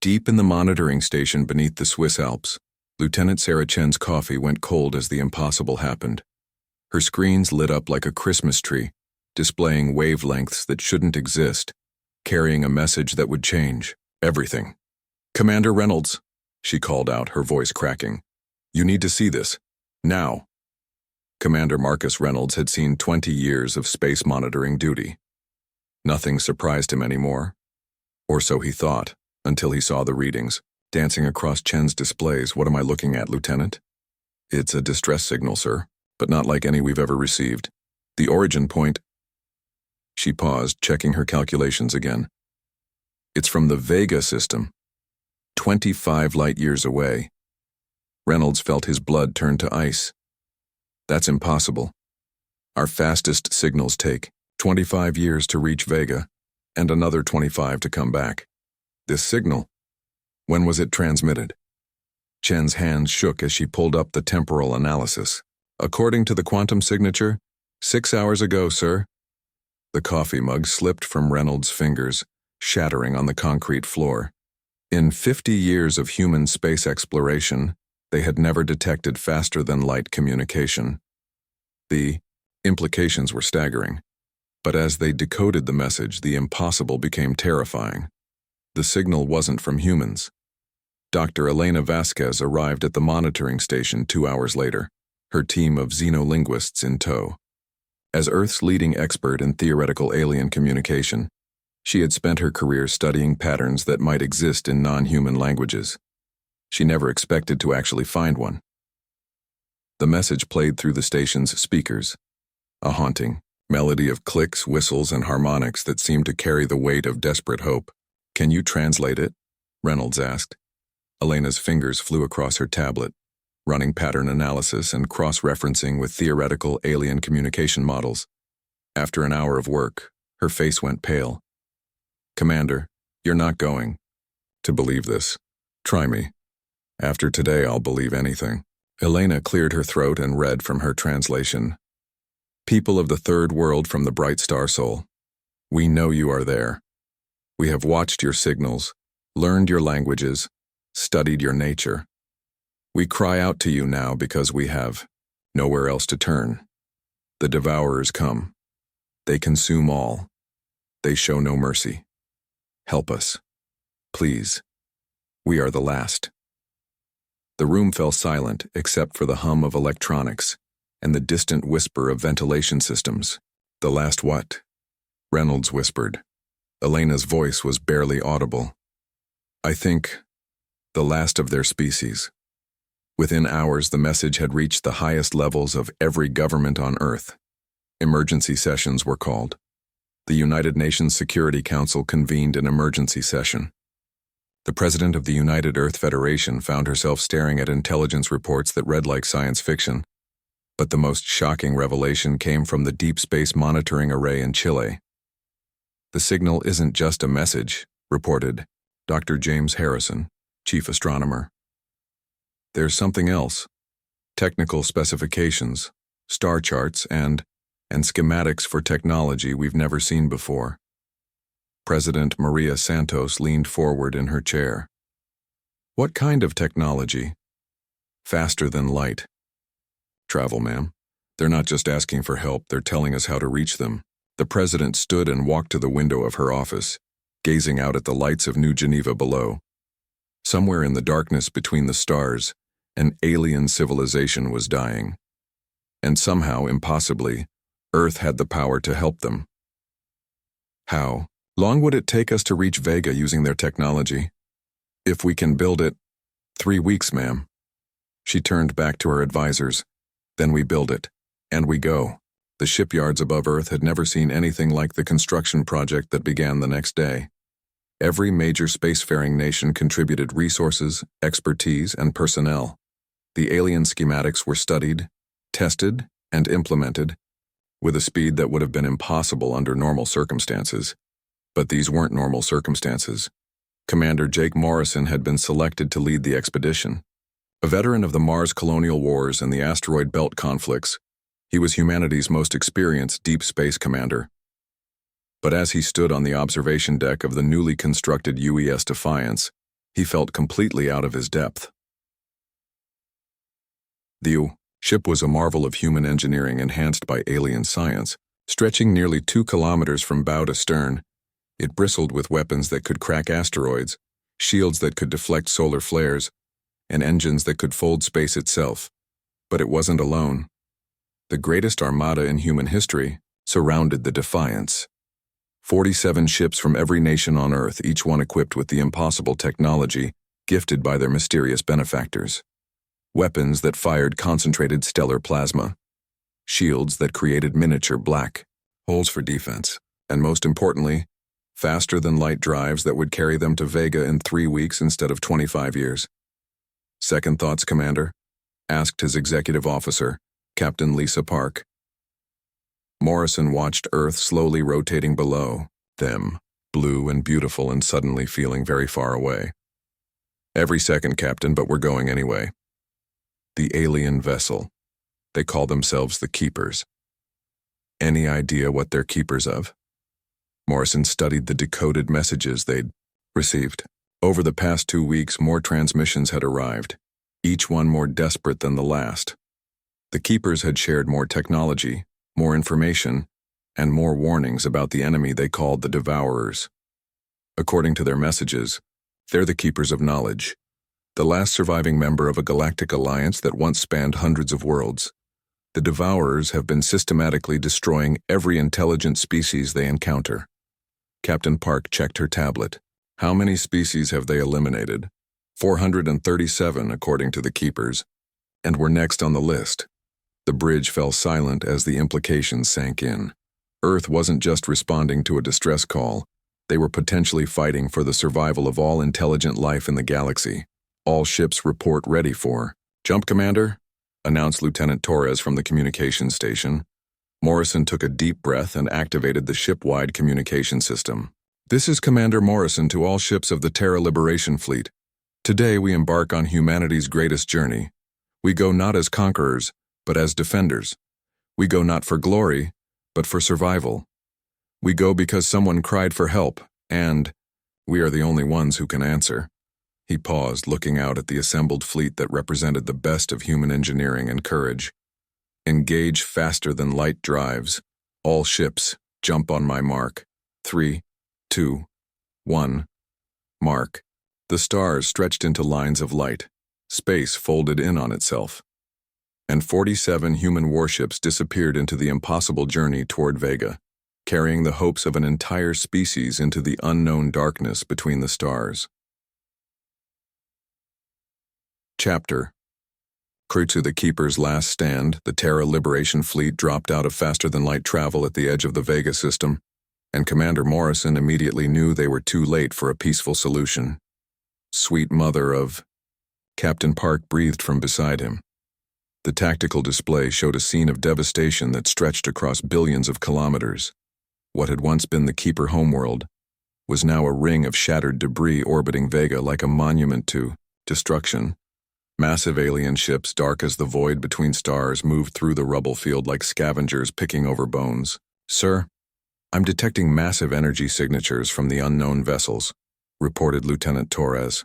Deep in the monitoring station beneath the Swiss Alps, Lieutenant Sarah Chen's coffee went cold as the impossible happened. Her screens lit up like a Christmas tree, displaying wavelengths that shouldn't exist, carrying a message that would change everything. "Commander Reynolds," she called out, her voice cracking. "You need to see this. Now." Commander Marcus Reynolds had seen 20 years of space monitoring duty. Nothing surprised him anymore. Or so he thought, until he saw the readings, dancing across Chen's displays. "What am I looking at, Lieutenant?" "It's a distress signal, sir, but not like any we've ever received. The origin point—" She paused, checking her calculations again. "It's from the Vega system, 25 light-years away." Reynolds felt his blood turn to ice. "That's impossible. Our fastest signals take 25 years to reach Vega, and another 25 to come back. This signal, when was it transmitted?" Chen's hands shook as she pulled up the temporal analysis. "According to the quantum signature, 6 hours ago, sir." The coffee mug slipped from Reynolds' fingers, shattering on the concrete floor. In 50 years of human space exploration, they had never detected faster-than-light communication. The implications were staggering, but as they decoded the message, the impossible became terrifying. The signal wasn't from humans. Dr. Elena Vasquez arrived at the monitoring station 2 hours later, her team of xenolinguists in tow. As Earth's leading expert in theoretical alien communication, she had spent her career studying patterns that might exist in non-human languages. She never expected to actually find one. The message played through the station's speakers, a haunting melody of clicks, whistles, and harmonics that seemed to carry the weight of desperate hope. "Can you translate it?" Reynolds asked. Elena's fingers flew across her tablet, running pattern analysis and cross-referencing with theoretical alien communication models. After an hour of work, her face went pale. "Commander, you're not going to believe this. Try me. After today, I'll believe anything." Elena cleared her throat and read from her translation. "People of the third world from the bright star soul, we know you are there. We have watched your signals, learned your languages, studied your nature. We cry out to you now because we have nowhere else to turn. The devourers come. They consume all. They show no mercy. Help us. Please. We are the last." The room fell silent except for the hum of electronics and the distant whisper of ventilation systems. "The last what?" Reynolds whispered. Elena's voice was barely audible. "I think the last of their species." Within hours, the message had reached the highest levels of every government on Earth. Emergency sessions were called. The United Nations Security Council convened an emergency session. The president of the United Earth Federation found herself staring at intelligence reports that read like science fiction. But the most shocking revelation came from the Deep Space Monitoring Array in Chile. "The signal isn't just a message," reported Dr. James Harrison, chief astronomer. "There's something else. Technical specifications, star charts, and schematics for technology we've never seen before." President Maria Santos leaned forward in her chair. "What kind of technology?" "Faster than light. Travel, ma'am. They're not just asking for help, they're telling us how to reach them." The president stood and walked to the window of her office, gazing out at the lights of New Geneva below. Somewhere in the darkness between the stars, an alien civilization was dying. And somehow, impossibly, Earth had the power to help them. "How long would it take us to reach Vega using their technology?" "If we can build it, 3 weeks, ma'am." She turned back to her advisors. "Then we build it, and we go." The shipyards above Earth had never seen anything like the construction project that began the next day. Every major spacefaring nation contributed resources, expertise, and personnel. The alien schematics were studied, tested, and implemented, with a speed that would have been impossible under normal circumstances. But these weren't normal circumstances. Commander Jake Morrison had been selected to lead the expedition. A veteran of the Mars colonial wars and the asteroid belt conflicts, he was humanity's most experienced deep space commander. But as he stood on the observation deck of the newly constructed UES Defiance, He felt completely out of his depth. The ship was a marvel of human engineering enhanced by alien science, stretching nearly 2 kilometers from bow to stern. It bristled with weapons that could crack asteroids, shields that could deflect solar flares, and engines that could fold space itself. But it wasn't alone. The greatest armada in human history surrounded the Defiance. 47 ships from every nation on Earth, each one equipped with the impossible technology gifted by their mysterious benefactors. Weapons that fired concentrated stellar plasma. Shields that created miniature black holes for defense. And most importantly, faster-than-light drives that would carry them to Vega in 3 weeks instead of 25 years. Second thoughts, Commander? Asked his executive officer, Captain Lisa Park. Morrison watched Earth slowly rotating below them, blue and beautiful and suddenly feeling very far away. Every second, Captain, but we're going anyway. The alien vessel. They call themselves the Keepers. Any idea what they're keepers of? Morrison studied the decoded messages they'd received. Over the past 2 weeks, more transmissions had arrived, each one more desperate than the last. The Keepers had shared more technology, more information, and more warnings about the enemy they called the Devourers. According to their messages, they're the Keepers of Knowledge, the last surviving member of a galactic alliance that once spanned hundreds of worlds. The Devourers have been systematically destroying every intelligent species they encounter. Captain Park checked her tablet. How many species have they eliminated? 437, according to the Keepers, and were next on the list. The bridge fell silent as the implications sank in. Earth wasn't just responding to a distress call. They were potentially fighting for the survival of all intelligent life in the galaxy. All ships report ready for jump, Commander, announced Lieutenant Torres from the communications station. Morrison took a deep breath and activated the ship-wide communication system. This is Commander Morrison to all ships of the Terra Liberation Fleet. Today we embark on humanity's greatest journey. We go not as conquerors, but as defenders. We go not for glory, but for survival. We go because someone cried for help, and we are the only ones who can answer. He paused, looking out at the assembled fleet that represented the best of human engineering and courage. Engage faster-than-light drives. All ships, jump on my mark. 3, 2, 1. Mark. The stars stretched into lines of light. Space folded in on itself. And 47 human warships disappeared into the impossible journey toward Vega, carrying the hopes of an entire species into the unknown darkness between the stars. Chapter. Crew to the Keeper's last stand, the Terra Liberation Fleet dropped out of faster-than-light travel at the edge of the Vega system, and Commander Morrison immediately knew they were too late for a peaceful solution. Sweet mother of... Captain Park breathed from beside him. The tactical display showed a scene of devastation that stretched across billions of kilometers. What had once been the Keeper homeworld was now a ring of shattered debris orbiting Vega like a monument to destruction. Massive alien ships, dark as the void between stars, moved through the rubble field like scavengers picking over bones. Sir, I'm detecting massive energy signatures from the unknown vessels, reported Lieutenant Torres.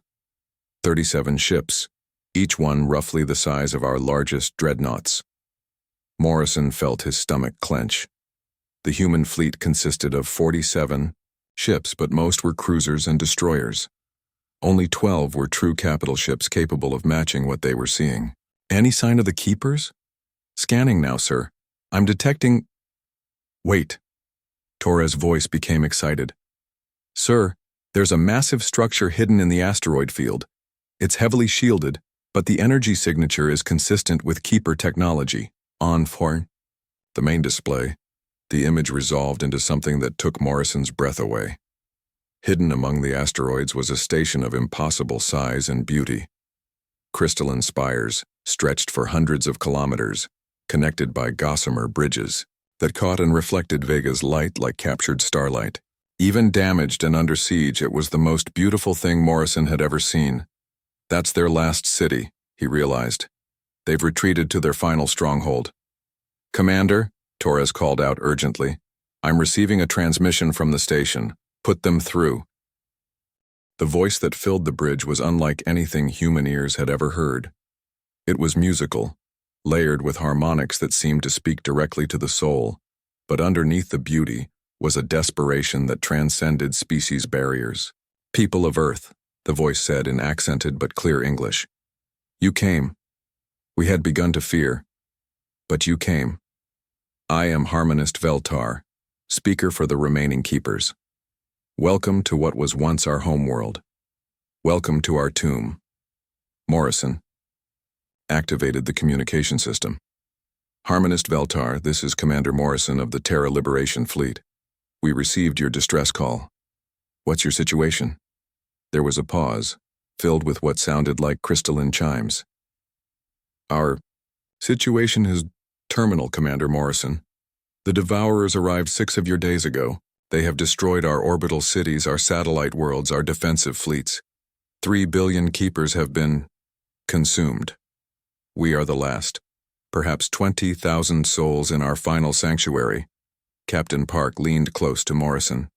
37 ships, each one roughly the size of our largest dreadnoughts. Morrison felt his stomach clench. The human fleet consisted of 47 ships, but most were cruisers and destroyers. Only 12 were true capital ships capable of matching what they were seeing. Any sign of the Keepers? Scanning now, sir. I'm detecting... Wait. Torres' voice became excited. Sir, there's a massive structure hidden in the asteroid field. It's heavily shielded, but the energy signature is consistent with Keeper technology. On for the main display, the image resolved into something that took Morrison's breath away. Hidden among the asteroids was a station of impossible size and beauty. Crystalline spires, stretched for hundreds of kilometers, connected by gossamer bridges, that caught and reflected Vega's light like captured starlight. Even damaged and under siege, it was the most beautiful thing Morrison had ever seen. That's their last city, he realized. They've retreated to their final stronghold. Commander, Torres called out urgently, I'm receiving a transmission from the station. Put them through. The voice that filled the bridge was unlike anything human ears had ever heard. It was musical, layered with harmonics that seemed to speak directly to the soul, but underneath the beauty was a desperation that transcended species barriers. "People of Earth," the voice said in accented but clear English. "You came. We had begun to fear, but you came. I am Harmonist Veltar, speaker for the remaining keepers. Welcome to what was once our homeworld. Welcome to our tomb." Morrison activated the communication system. "Harmonist Veltar, this is Commander Morrison of the Terra Liberation Fleet. We received your distress call. What's your situation?" There was a pause, filled with what sounded like crystalline chimes. "Our situation is terminal, Commander Morrison. The Devourers arrived 6 of your days ago. They have destroyed our orbital cities, our satellite worlds, our defensive fleets. 3 billion keepers have been consumed. We are the last. Perhaps 20,000 souls in our final sanctuary." Captain Park leaned close to Morrison.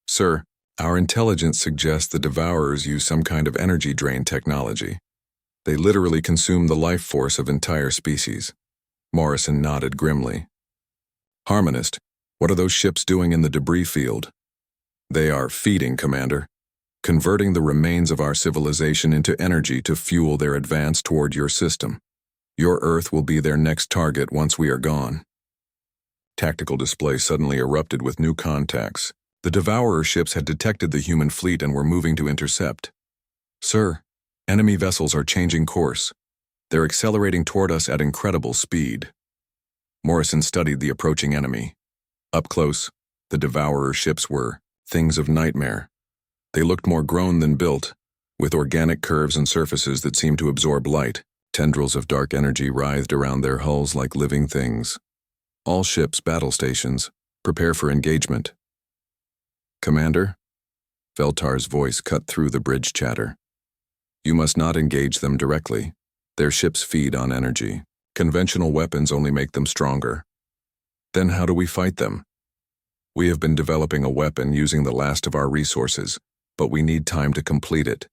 "Sir, our intelligence suggests the Devourers use some kind of energy drain technology. They literally consume the life force of entire species." Morrison nodded grimly. "Harmonist, what are those ships doing in the debris field?" "They are feeding, Commander. Converting the remains of our civilization into energy to fuel their advance toward your system. Your Earth will be their next target once we are gone." Tactical display suddenly erupted with new contacts. The Devourer ships had detected the human fleet and were moving to intercept. "Sir, enemy vessels are changing course. They're accelerating toward us at incredible speed." Morrison studied the approaching enemy. Up close, the Devourer ships were things of nightmare. They looked more grown than built, with organic curves and surfaces that seemed to absorb light. Tendrils of dark energy writhed around their hulls like living things. "All ships, battle stations, prepare for engagement." "Commander?" Veltar's voice cut through the bridge chatter. "You must not engage them directly. Their ships feed on energy. Conventional weapons only make them stronger." "Then how do we fight them?" "We have been developing a weapon using the last of our resources, but we need time to complete it,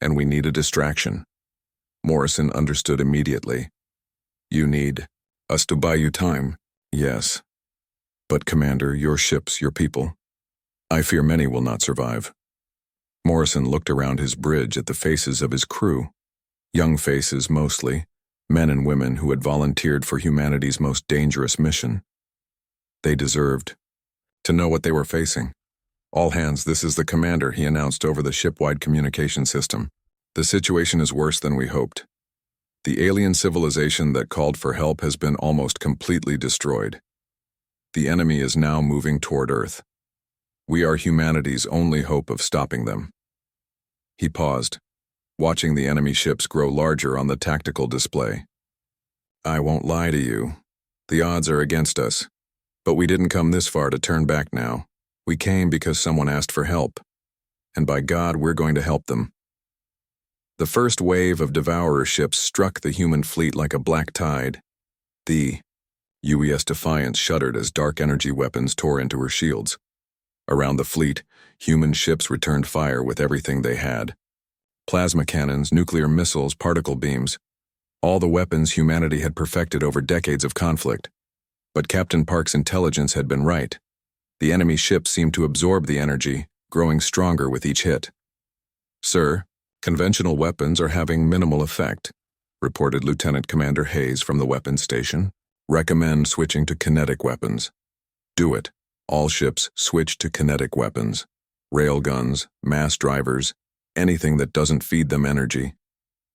and we need a distraction." Morrison understood immediately. "You need us to buy you time?" "Yes. But Commander, your ships, your people. I fear many will not survive." Morrison looked around his bridge at the faces of his crew. Young faces mostly, men and women who had volunteered for humanity's most dangerous mission. They deserved to know what they were facing. "All hands, this is the commander," he announced over the ship-wide communication system. "The situation is worse than we hoped. The alien civilization that called for help has been almost completely destroyed. The enemy is now moving toward Earth. We are humanity's only hope of stopping them." He paused, watching the enemy ships grow larger on the tactical display. "I won't lie to you. The odds are against us. But we didn't come this far to turn back now. We came because someone asked for help. And by God, we're going to help them." The first wave of Devourer ships struck the human fleet like a black tide. The UES Defiance shuddered as dark energy weapons tore into her shields. Around the fleet, human ships returned fire with everything they had. Plasma cannons, nuclear missiles, particle beams. All the weapons humanity had perfected over decades of conflict. But Captain Park's intelligence had been right. The enemy ships seemed to absorb the energy, growing stronger with each hit. "Sir, conventional weapons are having minimal effect," reported Lieutenant Commander Hayes from the weapons station. "Recommend switching to kinetic weapons." "Do it. All ships switch to kinetic weapons. Railguns, mass drivers, anything that doesn't feed them energy."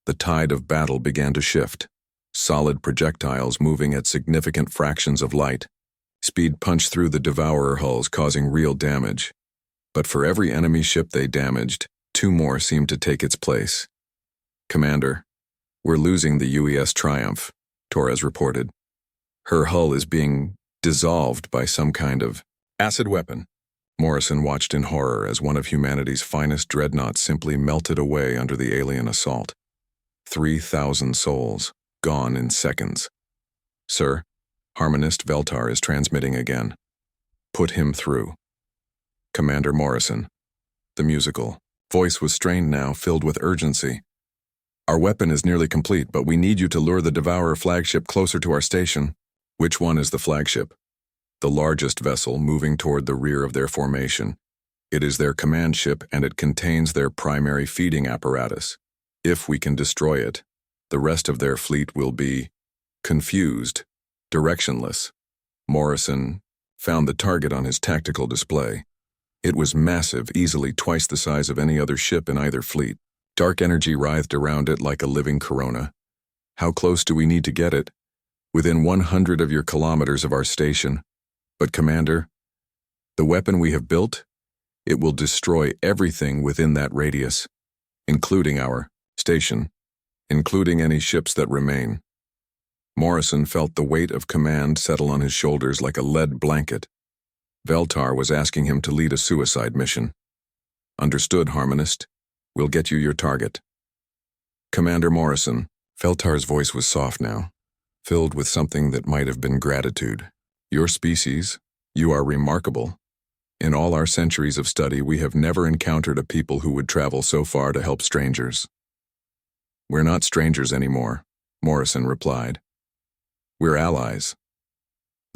The tide of battle began to shift. Solid projectiles moving at significant fractions of light. Speed punched through the Devourer hulls, causing real damage. But for every enemy ship they damaged, 2 more seemed to take its place. "Commander, we're losing the UES Triumph," Torres reported. "Her hull is being dissolved by some kind of acid weapon." Morrison watched in horror as one of humanity's finest dreadnoughts simply melted away under the alien assault. 3,000 souls, gone in seconds. "Sir, Harmonist Veltar is transmitting again. Put him through." Commander Morrison. The musical, Voice was strained now, filled with urgency. Our weapon is nearly complete, but we need you to lure the Devourer flagship closer to our station. Which one is the flagship? The largest vessel moving toward the rear of their formation. It is their command ship, and it contains their primary feeding apparatus. If we can destroy it, the rest of their fleet will be confused, directionless. Morrison found the target on his tactical display. It was massive, easily twice the size of any other ship in either fleet. Dark energy writhed around it like a living corona. How close do we need to get it? Within 100 of your kilometers of our station. But Commander, the weapon we have built, it will destroy everything within that radius, including our station, including any ships that remain. Morrison felt the weight of command settle on his shoulders like a lead blanket. Veltar was asking him to lead a suicide mission. Understood, Harmonist. We'll get you your target. Commander Morrison. Veltar's voice was soft now, filled with something that might have been gratitude. Your species, you are remarkable. In all our centuries of study, we have never encountered a people who would travel so far to help strangers. We're not strangers anymore, Morrison replied. We're allies.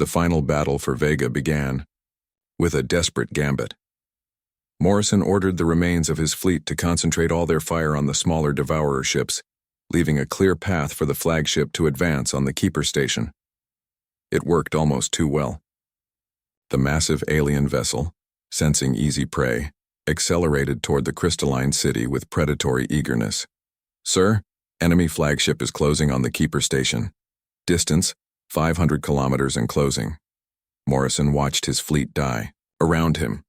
The final battle for Vega began with a desperate gambit. Morrison ordered the remains of his fleet to concentrate all their fire on the smaller Devourer ships, leaving a clear path for the flagship to advance on the Keeper station. It worked almost too well. The massive alien vessel, sensing easy prey, accelerated toward the crystalline city with predatory eagerness. Sir, enemy flagship is closing on the Keeper station. Distance, 500 kilometers and closing. Morrison watched his fleet die. Around him,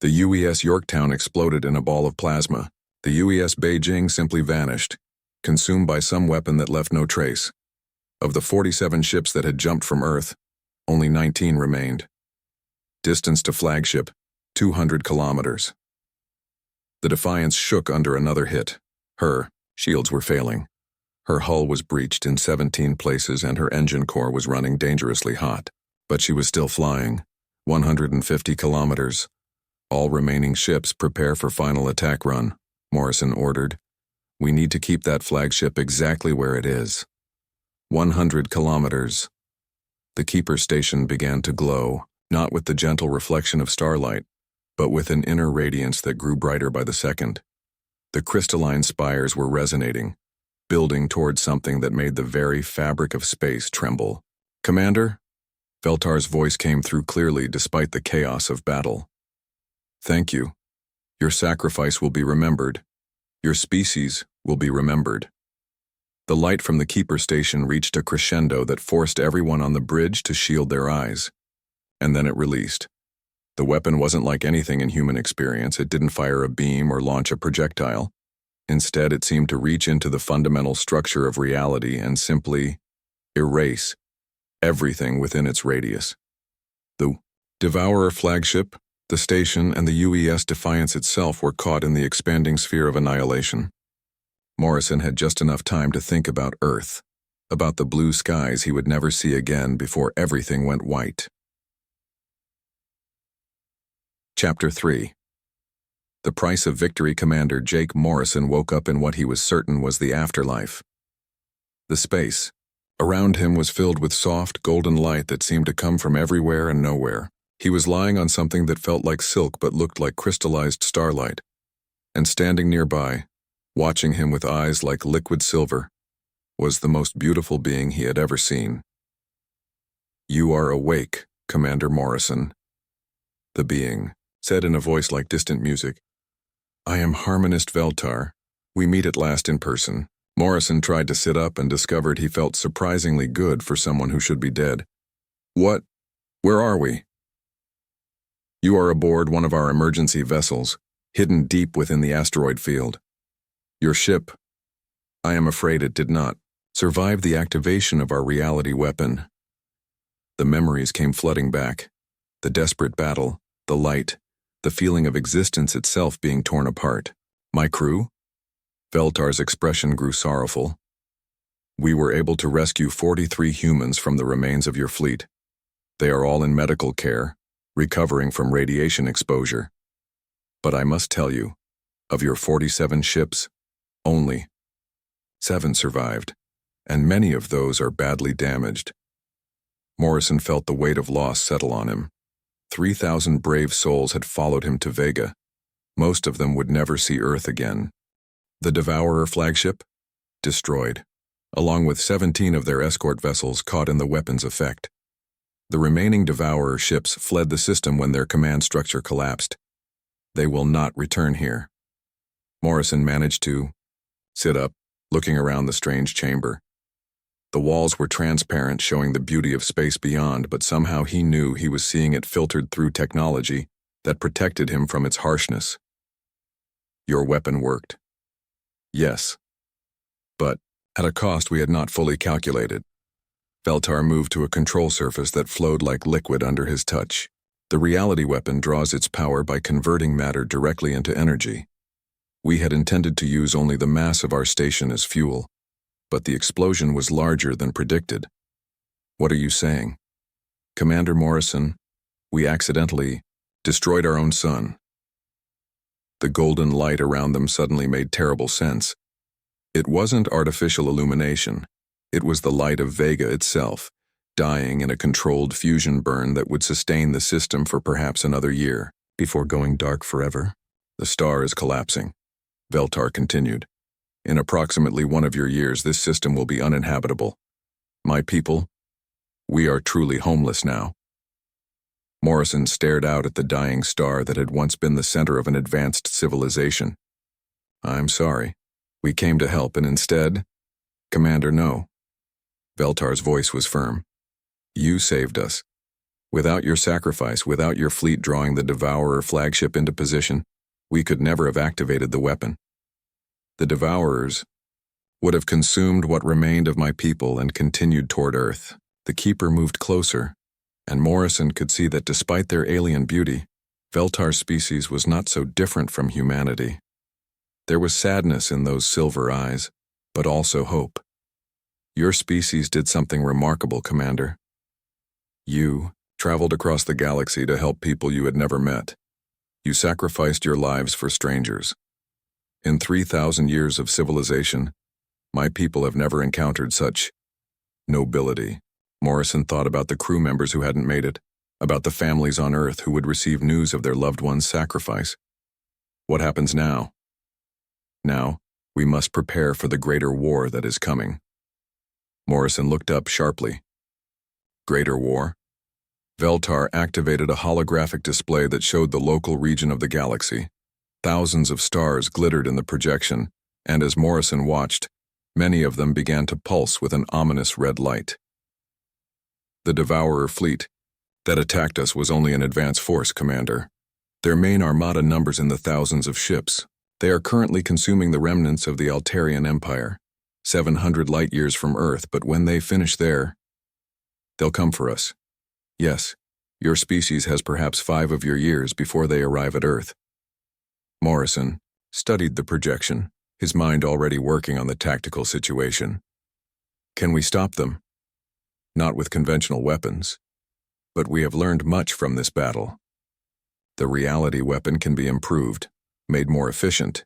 the UES Yorktown exploded in a ball of plasma. The UES Beijing simply vanished, consumed by some weapon that left no trace. Of the 47 ships that had jumped from Earth, only 19 remained. Distance to flagship, 200 kilometers. The Defiance shook under another hit. Her shields were failing. Her hull was breached in 17 places and her engine core was running dangerously hot. But she was still flying, 150 kilometers. All remaining ships prepare for final attack run, Morrison ordered. We need to keep that flagship exactly where it is. 100 kilometers. The Keeper station began to glow, not with the gentle reflection of starlight, but with an inner radiance that grew brighter by the second. The crystalline spires were resonating, building towards something that made the very fabric of space tremble. Commander? Veltar's voice came through clearly despite the chaos of battle. Thank you. Your sacrifice will be remembered. Your species will be remembered. The light from the Keeper station reached a crescendo that forced everyone on the bridge to shield their eyes. And then it released. The weapon wasn't like anything in human experience. It didn't fire a beam or launch a projectile. Instead, it seemed to reach into the fundamental structure of reality and simply erase everything within its radius. The Devourer flagship, the station, and the UES Defiance itself were caught in the expanding sphere of annihilation. Morrison had just enough time to think about Earth, about the blue skies he would never see again before everything went white. Chapter 3. The price of victory. Commander Jake Morrison woke up in what he was certain was the afterlife. The space around him was filled with soft, golden light that seemed to come from everywhere and nowhere. He was lying on something that felt like silk but looked like crystallized starlight. And standing nearby, watching him with eyes like liquid silver, was the most beautiful being he had ever seen. You are awake, Commander Morrison. The being said in a voice like distant music. I am Harmonist Veltar. We meet at last in person. Morrison tried to sit up and discovered he felt surprisingly good for someone who should be dead. What? Where are we? You are aboard one of our emergency vessels, hidden deep within the asteroid field. Your ship, I am afraid it did not survive the activation of our reality weapon. The memories came flooding back. The desperate battle, the light, the feeling of existence itself being torn apart. My crew? Veltar's expression grew sorrowful. We were able to rescue 43 humans from the remains of your fleet. They are all in medical care, recovering from radiation exposure. But I must tell you, Of your 47 ships, only 7 survived, and many of those are badly damaged. Morrison felt the weight of loss settle on him. 3,000 brave souls had followed him to Vega. Most of them would never see Earth again. The Devourer flagship? Destroyed, along with 17 of their escort vessels caught in the weapon's effect. The remaining Devourer ships fled the system when their command structure collapsed. They will not return here. Morrison managed to sit up, looking around the strange chamber. The walls were transparent, showing the beauty of space beyond, but somehow he knew he was seeing it filtered through technology that protected him from its harshness. Your weapon worked. Yes. But at a cost we had not fully calculated. Veltar moved to a control surface that flowed like liquid under his touch. The reality weapon draws its power by converting matter directly into energy. We had intended to use only the mass of our station as fuel, but the explosion was larger than predicted. What are you saying? Commander Morrison, we accidentally destroyed our own sun. The golden light around them suddenly made terrible sense. It wasn't artificial illumination. It was the light of Vega itself, dying in a controlled fusion burn that would sustain the system for perhaps another year, before going dark forever. The star is collapsing, Veltar continued. In approximately 1 of your years, this system will be uninhabitable. My people, we are truly homeless now. Morrison stared out at the dying star that had once been the center of an advanced civilization. I'm sorry. We came to help, and instead, Commander, no. Veltar's voice was firm. You saved us. Without your sacrifice, without your fleet drawing the Devourer flagship into position, we could never have activated the weapon. The Devourers would have consumed what remained of my people and continued toward Earth. The Keeper moved closer, and Morrison could see that despite their alien beauty, Veltar's species was not so different from humanity. There was sadness in those silver eyes, but also hope. Your species did something remarkable, Commander. You traveled across the galaxy to help people you had never met. You sacrificed your lives for strangers. In 3,000 years of civilization, my people have never encountered such nobility. Morrison thought about the crew members who hadn't made it, about the families on Earth who would receive news of their loved ones' sacrifice. What happens now? Now, we must prepare for the greater war that is coming. Morrison looked up sharply. Greater war? Veltar activated a holographic display that showed the local region of the galaxy. Thousands of stars glittered in the projection, and as Morrison watched, many of them began to pulse with an ominous red light. The Devourer fleet that attacked us was only an advance force, Commander. Their main Armada numbers in the thousands of ships. They are currently consuming the remnants of the Altarian Empire, 700 light-years from Earth, but when they finish there, they'll come for us. Yes, your species has perhaps 5 of your years before they arrive at Earth. Morrison studied the projection, his mind already working on the tactical situation. Can we stop them? Not with conventional weapons, but we have learned much from this battle. The reality weapon can be improved, made more efficient,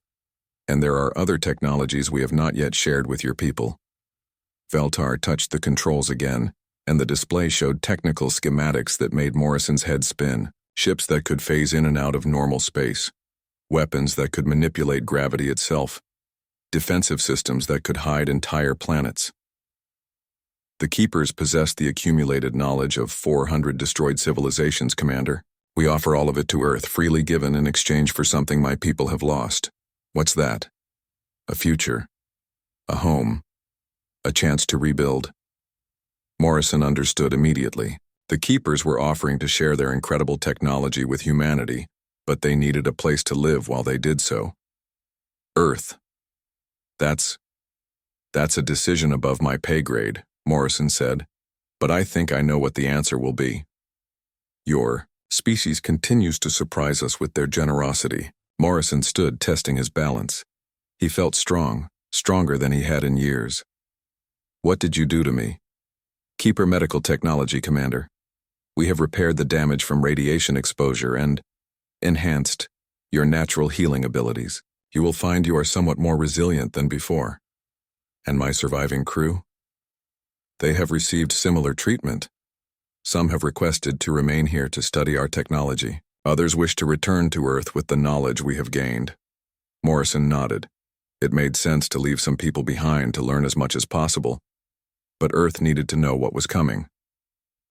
and there are other technologies we have not yet shared with your people. Veltar touched the controls again, and the display showed technical schematics that made Morrison's head spin. Ships that could phase in and out of normal space. Weapons that could manipulate gravity itself. Defensive systems that could hide entire planets. The Keepers possessed the accumulated knowledge of 400 destroyed civilizations, Commander. We offer all of it to Earth, freely given in exchange for something my people have lost. What's that? A future. A home. A chance to rebuild. Morrison understood immediately. The Keepers were offering to share their incredible technology with humanity, but they needed a place to live while they did so. Earth. That's a decision above my pay grade, Morrison said, but I think I know what the answer will be. Your species continues to surprise us with their generosity. Morrison stood, testing his balance. He felt strong, stronger than he had in years. What did you do to me? Keeper Medical Technology, Commander. We have repaired the damage from radiation exposure and enhanced your natural healing abilities. You will find you are somewhat more resilient than before. And my surviving crew? They have received similar treatment. Some have requested to remain here to study our technology. Others wish to return to Earth with the knowledge we have gained. Morrison nodded. It made sense to leave some people behind to learn as much as possible. But Earth needed to know what was coming.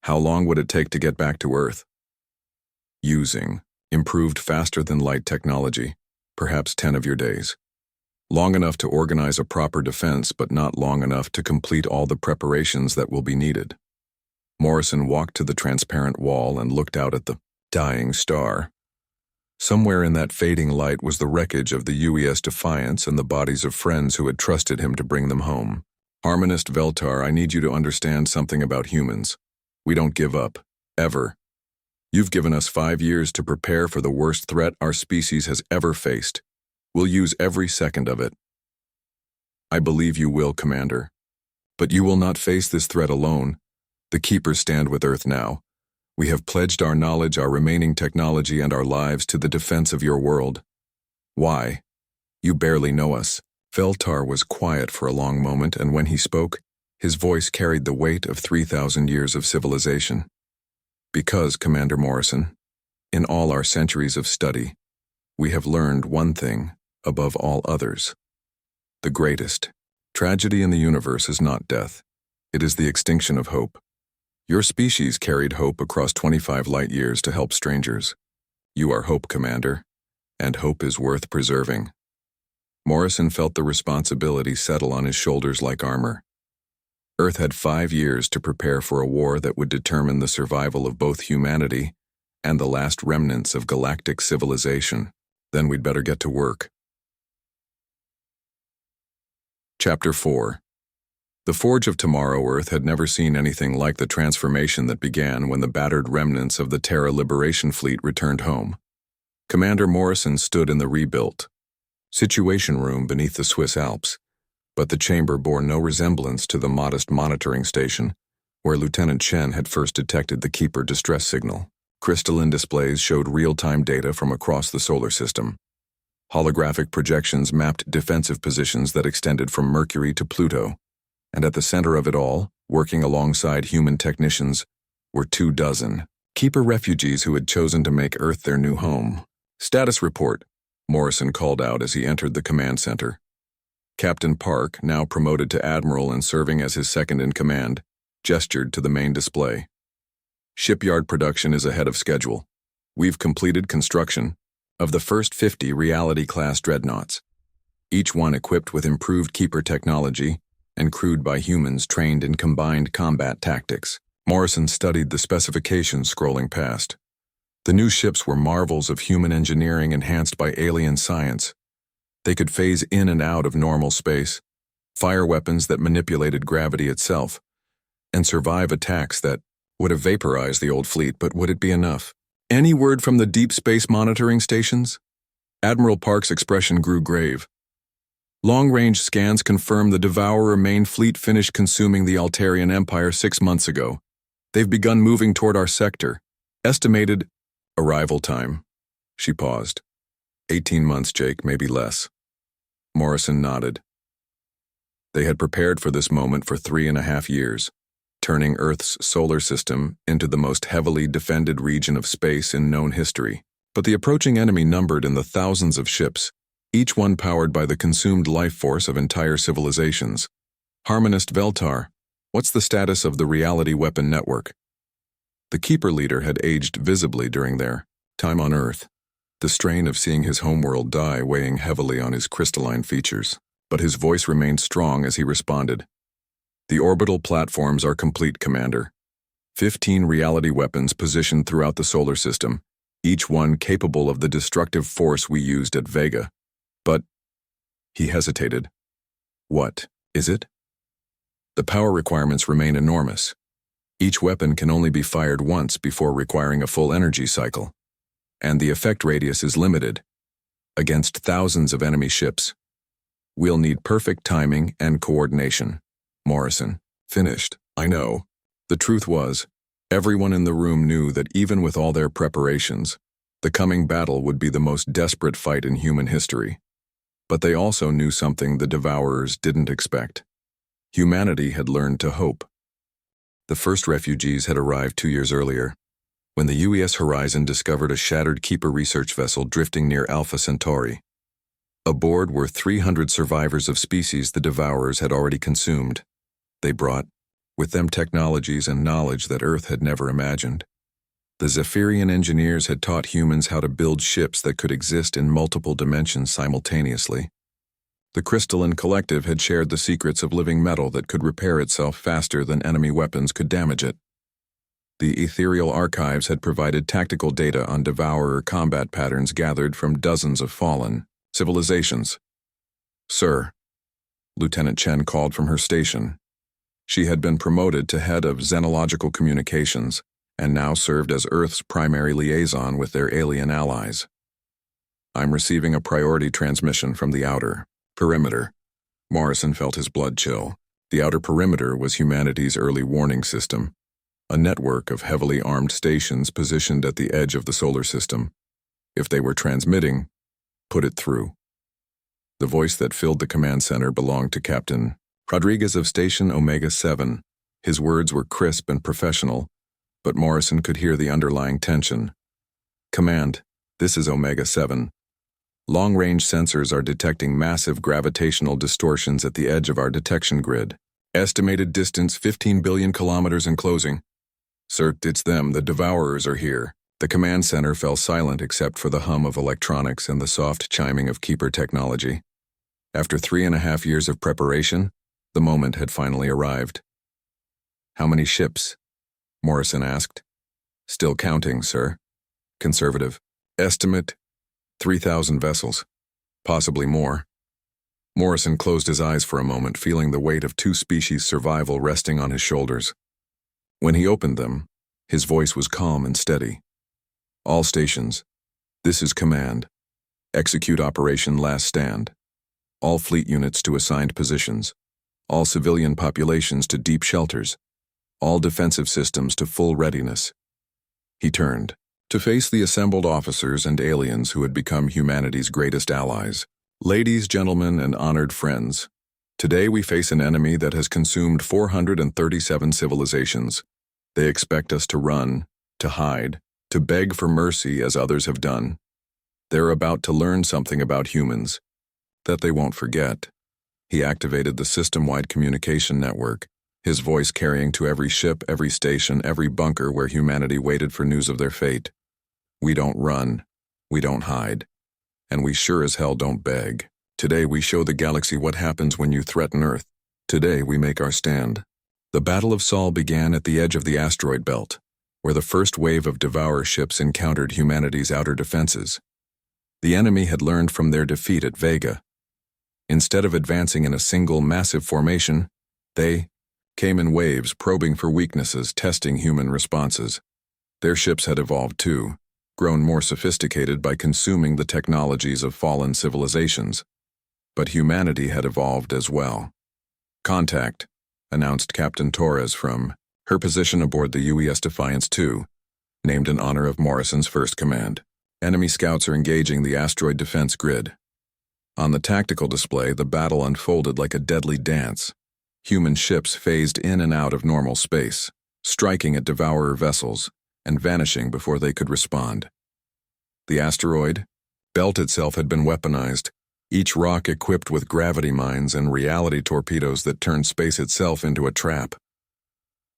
How long would it take to get back to Earth? Using improved faster-than-light technology, perhaps 10 of your days. Long enough to organize a proper defense, but not long enough to complete all the preparations that will be needed. Morrison walked to the transparent wall and looked out at the dying star. Somewhere in that fading light was the wreckage of the UES Defiance and the bodies of friends who had trusted him to bring them home. Harmonist Veltar, I need you to understand something about humans. We don't give up, ever. You've given us 5 years to prepare for the worst threat our species has ever faced. We'll use every second of it. I believe you will, Commander. But you will not face this threat alone. The Keepers stand with Earth now. We have pledged our knowledge, our remaining technology, and our lives to the defense of your world. Why? You barely know us. Veltar was quiet for a long moment, and when he spoke, his voice carried the weight of 3,000 years of civilization. Because, Commander Morrison, in all our centuries of study, we have learned one thing above all others. The greatest tragedy in the universe is not death. It is the extinction of hope. Your species carried hope across 25 light years to help strangers. You are hope, Commander, and hope is worth preserving. Morrison felt the responsibility settle on his shoulders like armor. Earth had 5 years to prepare for a war that would determine the survival of both humanity and the last remnants of galactic civilization. Then we'd better get to work. Chapter 4. The Forge of Tomorrow Earth had never seen anything like the transformation that began when the battered remnants of the Terra Liberation Fleet returned home. Commander Morrison stood in the rebuilt Situation Room beneath the Swiss Alps, but the chamber bore no resemblance to the modest monitoring station where Lieutenant Chen had first detected the Keeper distress signal. Crystalline displays showed real-time data from across the solar system. Holographic projections mapped defensive positions that extended from Mercury to Pluto. And at the center of it all, working alongside human technicians, were 24 Keeper refugees who had chosen to make Earth their new home. Status report, Morrison called out as he entered the command center. Captain Park, now promoted to Admiral and serving as his second-in-command, gestured to the main display. Shipyard production is ahead of schedule. We've completed construction of the first 50 Reality-class dreadnoughts, each one equipped with improved Keeper technology and crewed by humans trained in combined combat tactics. Morrison studied the specifications scrolling past. The new ships were marvels of human engineering enhanced by alien science. They could phase in and out of normal space, fire weapons that manipulated gravity itself, and survive attacks that would have vaporized the old fleet, but would it be enough? Any word from the deep space monitoring stations? Admiral Park's expression grew grave. Long-range scans confirm the Devourer main fleet finished consuming the Altarian Empire 6 months ago. They've begun moving toward our sector. Estimated arrival time. She paused. 18 months, Jake, maybe less. Morrison nodded. They had prepared for this moment for 3.5 years, turning Earth's solar system into the most heavily defended region of space in known history. But the approaching enemy numbered in the thousands of ships, each one powered by the consumed life force of entire civilizations. Harmonist Veltar, what's the status of the reality weapon network? The Keeper leader had aged visibly during their time on Earth, the strain of seeing his homeworld die weighing heavily on his crystalline features. But his voice remained strong as he responded. The orbital platforms are complete, Commander. 15 reality weapons positioned throughout the solar system, each one capable of the destructive force we used at Vega. But he hesitated. What is it? The power requirements remain enormous. Each weapon can only be fired once before requiring a full energy cycle, and the effect radius is limited. Against thousands of enemy ships, we'll need perfect timing and coordination. Morrison finished. I know. The truth was, everyone in the room knew that even with all their preparations, the coming battle would be the most desperate fight in human history. But they also knew something the Devourers didn't expect. Humanity had learned to hope. The first refugees had arrived 2 years earlier, when the UES Horizon discovered a shattered Keeper research vessel drifting near Alpha Centauri. Aboard were 300 survivors of species the Devourers had already consumed. They brought with them technologies and knowledge that Earth had never imagined. The Zephyrian engineers had taught humans how to build ships that could exist in multiple dimensions simultaneously. The Crystalline Collective had shared the secrets of living metal that could repair itself faster than enemy weapons could damage it. The Ethereal Archives had provided tactical data on Devourer combat patterns gathered from dozens of fallen civilizations. "Sir," Lieutenant Chen called from her station. She had been promoted to head of Xenological Communications and now served as Earth's primary liaison with their alien allies. "I'm receiving a priority transmission from the outer perimeter." Morrison felt his blood chill. The outer perimeter was humanity's early warning system, a network of heavily armed stations positioned at the edge of the solar system. If they were transmitting, put it through. The voice that filled the command center belonged to Captain Rodriguez of Station Omega-7. His words were crisp and professional, but Morrison could hear the underlying tension. "Command, this is Omega-7. Long-range sensors are detecting massive gravitational distortions at the edge of our detection grid. Estimated distance 15 billion kilometers and closing." "Sir, it's them. The Devourers are here." The command center fell silent except for the hum of electronics and the soft chiming of Keeper technology. After 3.5 years of preparation, the moment had finally arrived. "How many ships?" Morrison asked. "Still counting, sir." Conservative. "Estimate 3,000 vessels. Possibly more." Morrison closed his eyes for a moment, feeling the weight of two-species survival resting on his shoulders. When he opened them, his voice was calm and steady. "All stations, this is command. Execute Operation Last Stand. All fleet units to assigned positions. All civilian populations to deep shelters. All defensive systems to full readiness." He turned to face the assembled officers and aliens who had become humanity's greatest allies. "Ladies, gentlemen, and honored friends, today we face an enemy that has consumed 437 civilizations. They expect us to run, to hide, to beg for mercy as others have done. They're about to learn something about humans that they won't forget." He activated the system-wide communication network, his voice carrying to every ship, every station, every bunker where humanity waited for news of their fate. "We don't run, we don't hide, and we sure as hell don't beg. Today we show the galaxy what happens when you threaten Earth. Today we make our stand." The Battle of Sol began at the edge of the asteroid belt, where the first wave of Devourer ships encountered humanity's outer defenses. The enemy had learned from their defeat at Vega. Instead of advancing in a single massive formation, they came in waves, probing for weaknesses, testing human responses. Their ships had evolved too, grown more sophisticated by consuming the technologies of fallen civilizations. But humanity had evolved as well. "Contact," announced Captain Torres from her position aboard the UES Defiance II, named in honor of Morrison's first command. "Enemy scouts are engaging the asteroid defense grid." On the tactical display, the battle unfolded like a deadly dance. Human ships phased in and out of normal space, striking at Devourer vessels and vanishing before they could respond. The asteroid belt itself had been weaponized, each rock equipped with gravity mines and reality torpedoes that turned space itself into a trap.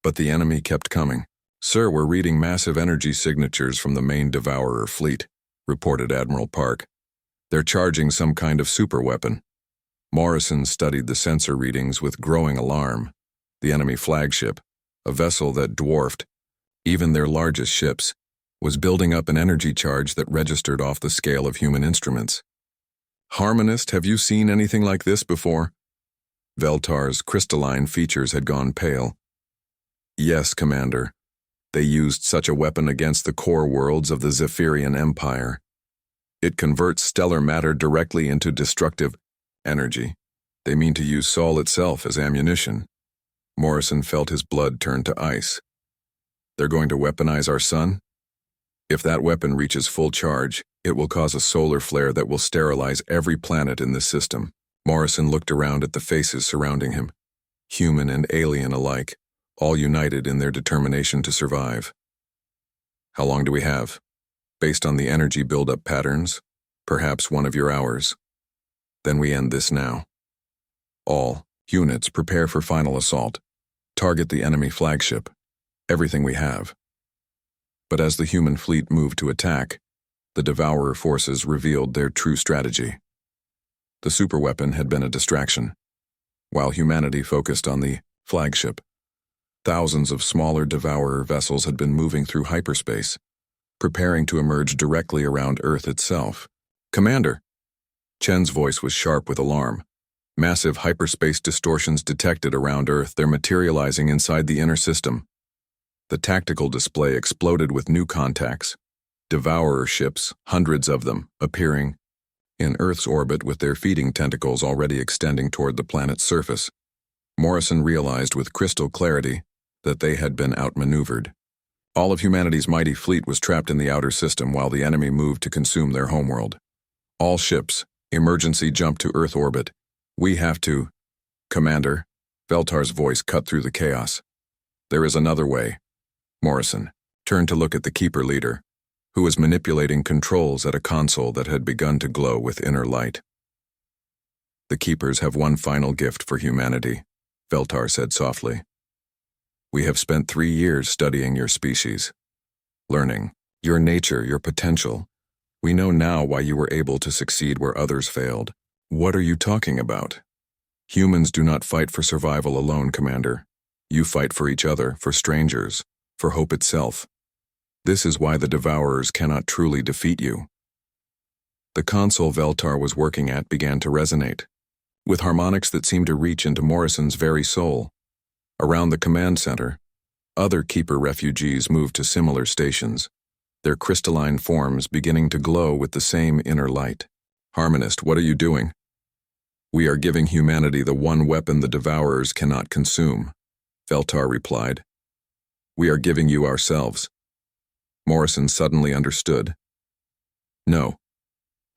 But the enemy kept coming. "Sir, we're reading massive energy signatures from the main Devourer fleet," reported Admiral Park. "They're charging some kind of superweapon." Morrison studied the sensor readings with growing alarm. The enemy flagship, a vessel that dwarfed even their largest ships, was building up an energy charge that registered off the scale of human instruments. "Harmonist, have you seen anything like this before?" Veltar's crystalline features had gone pale. "Yes, Commander. They used such a weapon against the core worlds of the Zephyrian Empire. It converts stellar matter directly into destructive energy. They mean to use Sol itself as ammunition." Morrison felt his blood turn to ice. "They're going to weaponize our sun? If that weapon reaches full charge, It will cause a solar flare that will sterilize every planet in this system. Morrison looked around at the faces surrounding him, human and alien alike, all united in their determination to survive. How long do we have? Based on the energy buildup patterns, perhaps 1 of your hours. Then we end this now. All units prepare for final assault. Target the enemy flagship. Everything we have. But as the human fleet moved to attack, the Devourer forces revealed their true strategy. The superweapon had been a distraction. While humanity focused on the flagship, thousands of smaller Devourer vessels had been moving through hyperspace, preparing to emerge directly around Earth itself. Commander! Chen's voice was sharp with alarm. Massive hyperspace distortions detected around Earth, they're materializing inside the inner system. The tactical display exploded with new contacts. Devourer ships, hundreds of them, appearing in Earth's orbit with their feeding tentacles already extending toward the planet's surface. Morrison realized with crystal clarity that they had been outmaneuvered. All of humanity's mighty fleet was trapped in the outer system while the enemy moved to consume their homeworld. All ships, emergency jump to Earth orbit. We have to. Commander, Veltar's voice cut through the chaos. There is another way. Morrison turned to look at the Keeper leader, who was manipulating controls at a console that had begun to glow with inner light. The Keepers have one final gift for humanity, Veltar said softly. We have spent 3 years studying your species, learning your nature, your potential. We know now why you were able to succeed where others failed. What are you talking about? Humans do not fight for survival alone, Commander. You fight for each other, for strangers, for hope itself. This is why the Devourers cannot truly defeat you. The console Veltar was working at began to resonate, with harmonics that seemed to reach into Morrison's very soul. Around the command center, other Keeper refugees moved to similar stations, their crystalline forms beginning to glow with the same inner light. Harmonist, what are you doing? We are giving humanity the one weapon the Devourers cannot consume, Veltar replied. We are giving you ourselves. Morrison suddenly understood. No.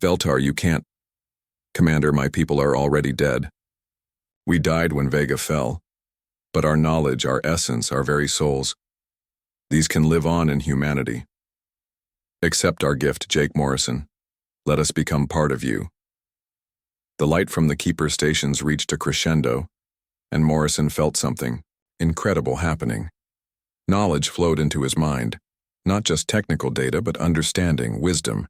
Veltar, you can't. Commander, my people are already dead. We died when Vega fell. But our knowledge, our essence, our very souls, these can live on in humanity. Accept our gift, Jake Morrison. Let us become part of you. The light from the Keeper stations reached a crescendo, and Morrison felt something incredible happening. Knowledge flowed into his mind, not just technical data, but understanding, wisdom,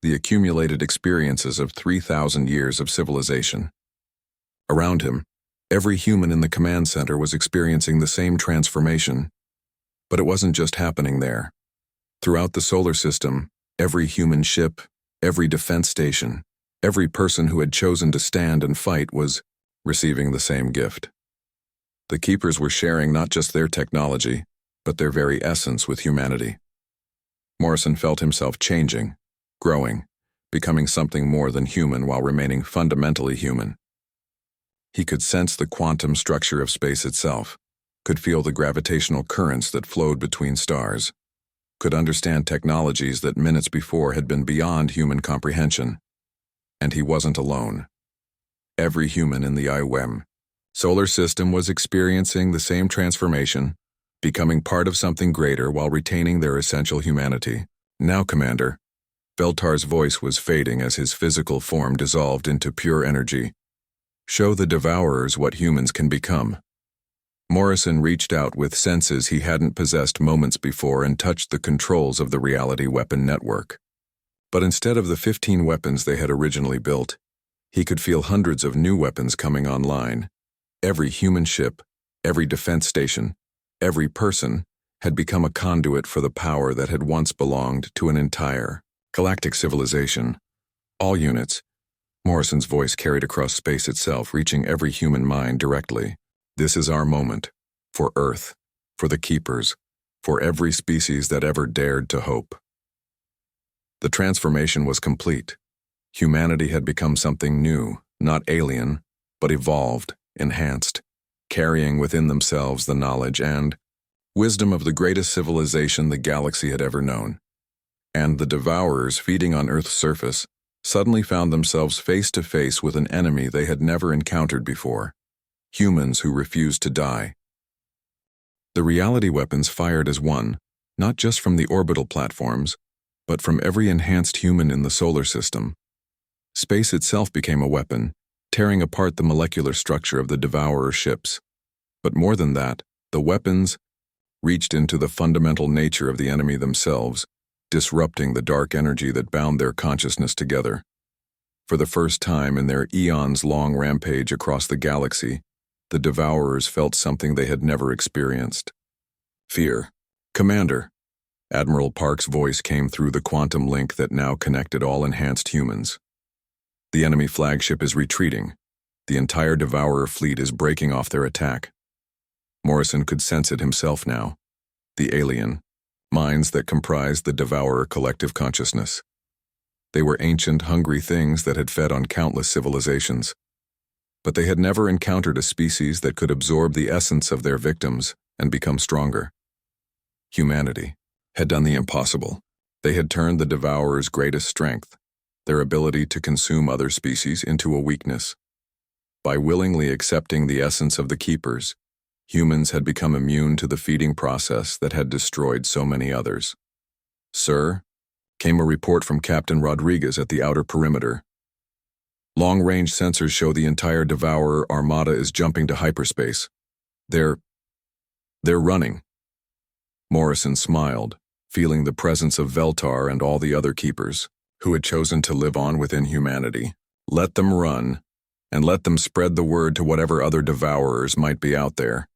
the accumulated experiences of 3,000 years of civilization. Around him, every human in the command center was experiencing the same transformation, but it wasn't just happening there. Throughout the solar system, every human ship, every defense station, every person who had chosen to stand and fight was receiving the same gift. The Keepers were sharing not just their technology, but their very essence with humanity. Morrison felt himself changing, growing, becoming something more than human while remaining fundamentally human. He could sense the quantum structure of space itself, could feel the gravitational currents that flowed between stars, could understand technologies that minutes before had been beyond human comprehension. And he wasn't alone. Every human in the IWEM solar system was experiencing the same transformation, becoming part of something greater while retaining their essential humanity. Now, Commander, Veltar's voice was fading as his physical form dissolved into pure energy. Show the Devourers what humans can become. Morrison reached out with senses he hadn't possessed moments before and touched the controls of the reality weapon network. But instead of the 15 weapons they had originally built, he could feel hundreds of new weapons coming online. Every human ship, every defense station, every person had become a conduit for the power that had once belonged to an entire galactic civilization. All units. Morrison's voice carried across space itself, reaching every human mind directly. This is our moment. For Earth. For the Keepers. For every species that ever dared to hope. The transformation was complete. Humanity had become something new, not alien, but evolved, enhanced, carrying within themselves the knowledge and wisdom of the greatest civilization the galaxy had ever known. And the Devourers, feeding on Earth's surface, suddenly found themselves face to face with an enemy they had never encountered before: humans who refused to die. The reality weapons fired as one, not just from the orbital platforms, but from every enhanced human in the solar system. Space itself became a weapon, tearing apart the molecular structure of the Devourer ships. But more than that, the weapons reached into the fundamental nature of the enemy themselves, disrupting the dark energy that bound their consciousness together. For the first time in their eons-long rampage across the galaxy, the Devourers felt something they had never experienced: fear. "Commander," Admiral Park's voice came through the quantum link that now connected all enhanced humans. "The enemy flagship is retreating. The entire Devourer fleet is breaking off their attack." Morrison could sense it himself now. The alien minds that comprised the Devourer collective consciousness. They were ancient, hungry things that had fed on countless civilizations. But they had never encountered a species that could absorb the essence of their victims and become stronger. Humanity had done the impossible. They had turned the Devourer's greatest strength, their ability to consume other species, into a weakness. By willingly accepting the essence of the Keepers, humans had become immune to the feeding process that had destroyed so many others. "Sir," came a report from Captain Rodriguez at the outer perimeter. "Long-range sensors show the entire Devourer Armada is jumping to hyperspace. They're running." Morrison smiled, feeling the presence of Veltar and all the other Keepers, who had chosen to live on within humanity. Let them run, and let them spread the word to whatever other Devourers might be out there.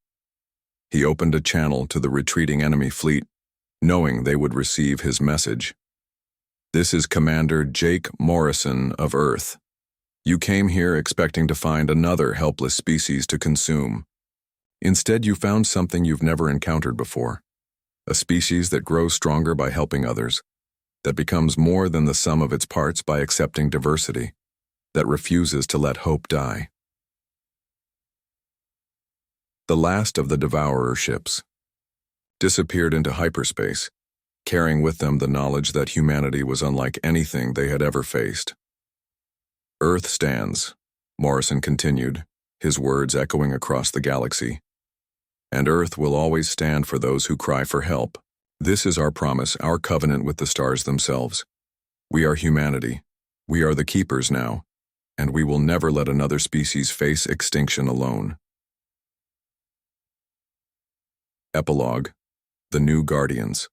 He opened a channel to the retreating enemy fleet, knowing they would receive his message. "This is Commander Jake Morrison of Earth. You came here expecting to find another helpless species to consume. Instead, you found something you've never encountered before. A species that grows stronger by helping others, that becomes more than the sum of its parts by accepting diversity, that refuses to let hope die." The last of the Devourer ships disappeared into hyperspace, carrying with them the knowledge that humanity was unlike anything they had ever faced. "Earth stands," Morrison continued, his words echoing across the galaxy. "And Earth will always stand for those who cry for help. This is our promise, our covenant with the stars themselves. We are humanity. We are the Keepers now, and we will never let another species face extinction alone." Epilogue: The New Guardians.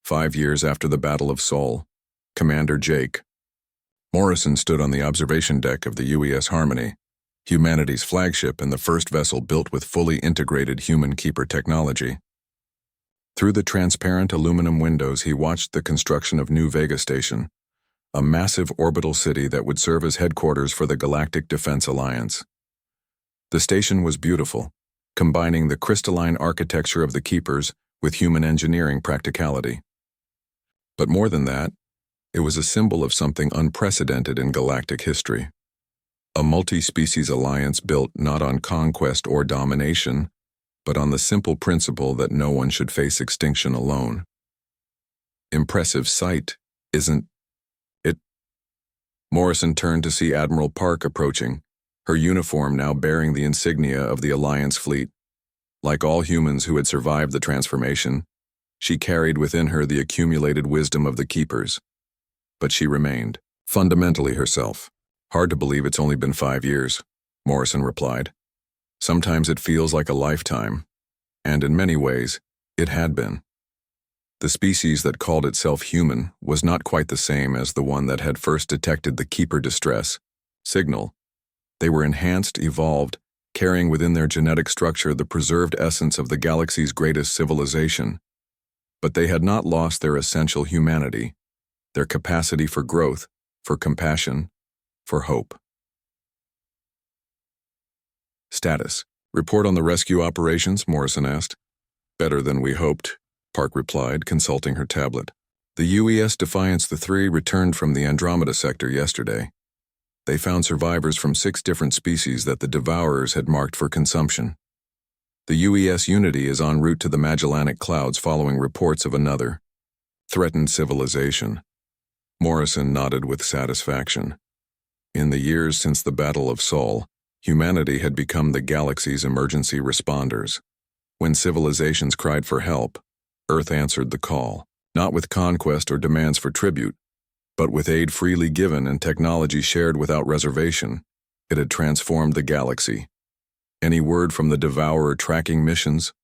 5 years after the Battle of Sol, Commander Jake Morrison stood on the observation deck of the UES Harmony, humanity's flagship and the first vessel built with fully integrated human keeper technology. Through the transparent aluminum windows, he watched the construction of New Vega Station, a massive orbital city that would serve as headquarters for the Galactic Defense Alliance. The station was beautiful, combining the crystalline architecture of the Keepers with human engineering practicality. But more than that, it was a symbol of something unprecedented in galactic history. A multi-species alliance built not on conquest or domination, but on the simple principle that no one should face extinction alone. Impressive sight, isn't it? Morrison turned to see Admiral Park approaching, her uniform now bearing the insignia of the Alliance fleet. Like all humans who had survived the transformation, she carried within her the accumulated wisdom of the Keepers. But she remained fundamentally herself. "Hard to believe it's only been 5 years," Morrison replied. "Sometimes it feels like a lifetime, and in many ways, it had been." The species that called itself human was not quite the same as the one that had first detected the Keeper distress signal. They were enhanced, evolved, carrying within their genetic structure the preserved essence of the galaxy's greatest civilization. But they had not lost their essential humanity, their capacity for growth, for compassion, for hope. "Status. Report on the rescue operations?" Morrison asked. "Better than we hoped," Park replied, consulting her tablet. "The UES Defiance III returned from the Andromeda sector yesterday. They found survivors from 6 different species that the Devourers had marked for consumption. The UES Unity is en route to the Magellanic Clouds following reports of another, threatened civilization. Morrison nodded with satisfaction. In the years since the Battle of Sol, humanity had become the galaxy's emergency responders. When civilizations cried for help, Earth answered the call, not with conquest or demands for tribute, but with aid freely given and technology shared without reservation. It had transformed the galaxy. Any word from the Devourer tracking missions?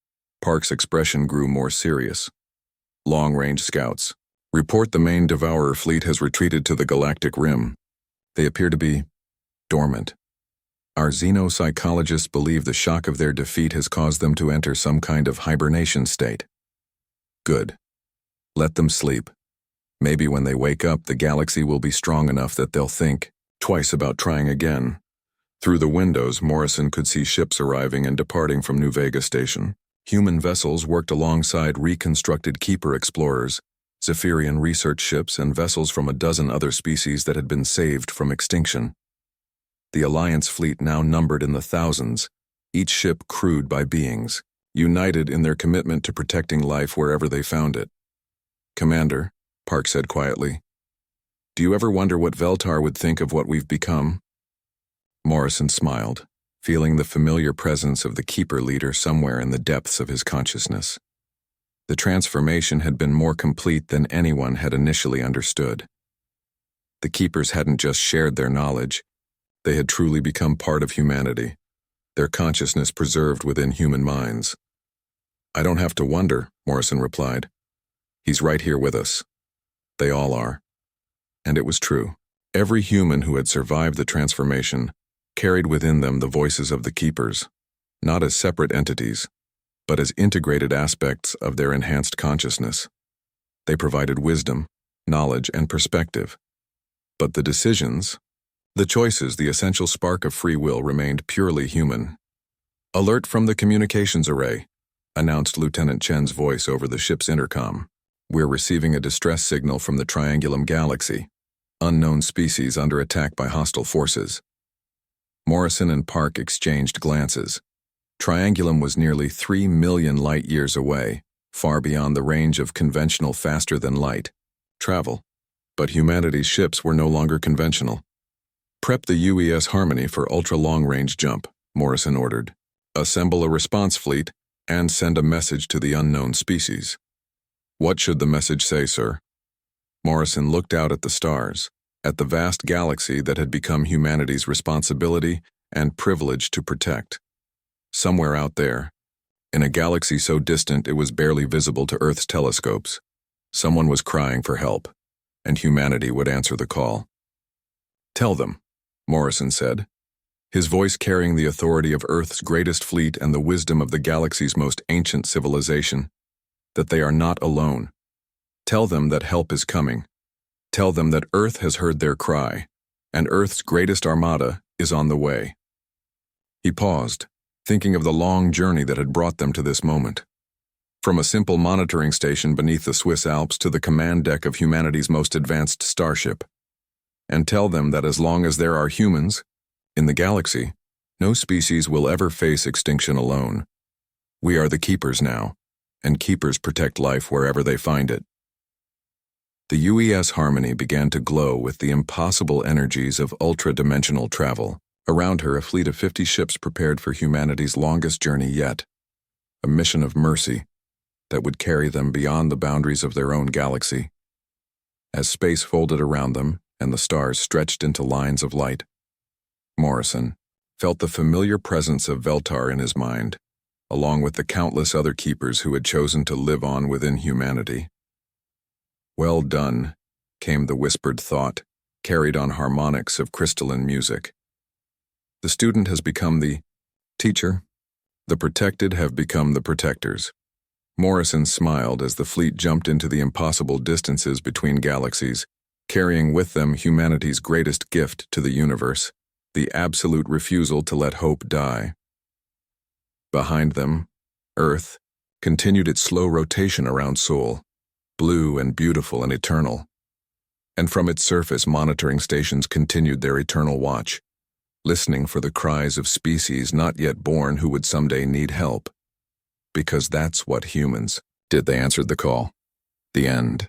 Park's expression grew more serious. Long-range scouts. Report the main Devourer fleet has retreated to the galactic rim. They appear to be dormant. Our xenopsychologists believe the shock of their defeat has caused them to enter some kind of hibernation state. Good. Let them sleep. Maybe when they wake up, the galaxy will be strong enough that they'll think twice about trying again. Through the windows, Morrison could see ships arriving and departing from New Vega Station. Human vessels worked alongside reconstructed Keeper explorers, Zephyrian research ships, and vessels from a dozen other species that had been saved from extinction. The Alliance fleet now numbered in the thousands, each ship crewed by beings, united in their commitment to protecting life wherever they found it. "Commander," Park said quietly, "do you ever wonder what Veltar would think of what we've become?" Morrison smiled, feeling the familiar presence of the Keeper leader somewhere in the depths of his consciousness. The transformation had been more complete than anyone had initially understood. The Keepers hadn't just shared their knowledge, they had truly become part of humanity, their consciousness preserved within human minds. "I don't have to wonder," Morrison replied. "He's right here with us. They all are." And it was true. Every human who had survived the transformation carried within them the voices of the Keepers, not as separate entities, but as integrated aspects of their enhanced consciousness. They provided wisdom, knowledge, and perspective. But the decisions, the choices, the essential spark of free will remained purely human. "Alert from the communications array," announced Lieutenant Chen's voice over the ship's intercom. "We're receiving a distress signal from the Triangulum Galaxy. Unknown species under attack by hostile forces." Morrison and Park exchanged glances. Triangulum was nearly 3 million light-years away, far beyond the range of conventional faster-than-light travel. But humanity's ships were no longer conventional. "Prep the UES Harmony for ultra-long-range jump," Morrison ordered. "Assemble a response fleet and send a message to the unknown species." "What should the message say, sir?" Morrison looked out at the stars, at the vast galaxy that had become humanity's responsibility and privilege to protect. Somewhere out there, in a galaxy so distant it was barely visible to Earth's telescopes, someone was crying for help, and humanity would answer the call. "Tell them," Morrison said, his voice carrying the authority of Earth's greatest fleet and the wisdom of the galaxy's most ancient civilization, "that they are not alone. Tell them that help is coming. Tell them that Earth has heard their cry, and Earth's greatest armada is on the way." He paused, thinking of the long journey that had brought them to this moment. From a simple monitoring station beneath the Swiss Alps to the command deck of humanity's most advanced starship. And tell them that as long as there are humans in the galaxy, no species will ever face extinction alone. We are the Keepers now, and Keepers protect life wherever they find it. The UES Harmony began to glow with the impossible energies of ultra-dimensional travel. Around her, a fleet of 50 ships prepared for humanity's longest journey yet, a mission of mercy that would carry them beyond the boundaries of their own galaxy. As space folded around them and the stars stretched into lines of light, Morrison felt the familiar presence of Veltar in his mind, along with the countless other Keepers who had chosen to live on within humanity. "Well done," came the whispered thought, carried on harmonics of crystalline music. "The student has become the teacher. The protected have become the protectors." Morrison smiled as the fleet jumped into the impossible distances between galaxies, carrying with them humanity's greatest gift to the universe, the absolute refusal to let hope die. Behind them, Earth continued its slow rotation around Sol, blue and beautiful and eternal. And from its surface, monitoring stations continued their eternal watch, listening for the cries of species not yet born who would someday need help. Because that's what humans did. They answered the call. The end.